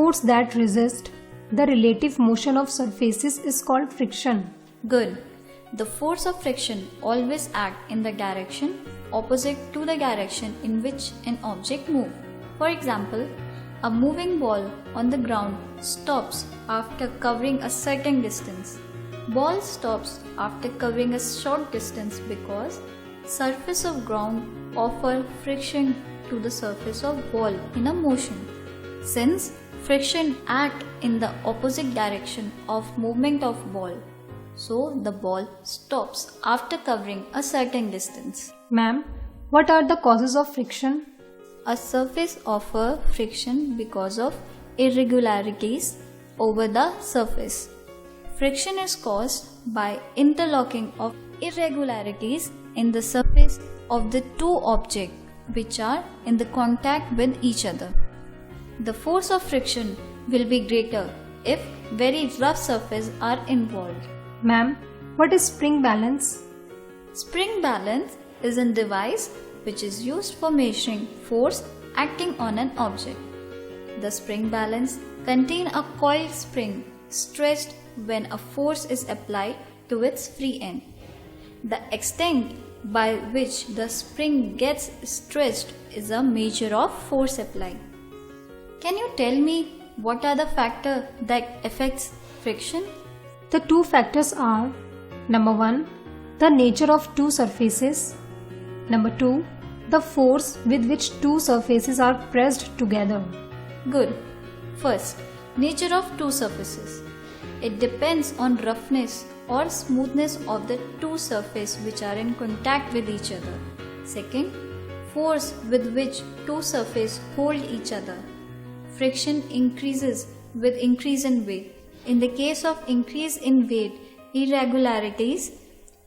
Force that resist the relative motion of surfaces is called friction. Good. The force of friction always act in the direction opposite to the direction in which an object moves. For example, a moving ball on the ground stops after covering a certain distance. Ball stops after covering a short distance because surface of ground offer friction to the surface of ball in a motion. Since friction act in the opposite direction of movement of ball, so the ball stops after covering a certain distance. Ma'am, what are the causes of friction? A surface offers friction because of irregularities over the surface. Friction is caused by interlocking of irregularities in the surface of the two objects which are in the contact with each other. The force of friction will be greater if very rough surfaces are involved. Ma'am, what is spring balance? Spring balance is a device which is used for measuring force acting on an object. The spring balance contains a coiled spring stretched when a force is applied to its free end. The extent by which the spring gets stretched is a measure of force applied. Can you tell me what are the factors that affects friction? The two factors are: number 1, the nature of two surfaces; number 2, the force with which two surfaces are pressed together. Good. First, nature of two surfaces. It depends on roughness or smoothness of the two surfaces which are in contact with each other. Second, force with which two surfaces hold each other. Friction increases with increase in weight. In the case of increase in weight, irregularities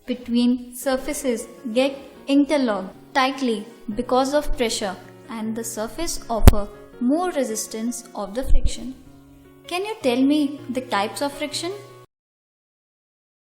between surfaces get interlocked tightly because of pressure and the surface offer more resistance of the friction. Can you tell me the types of friction?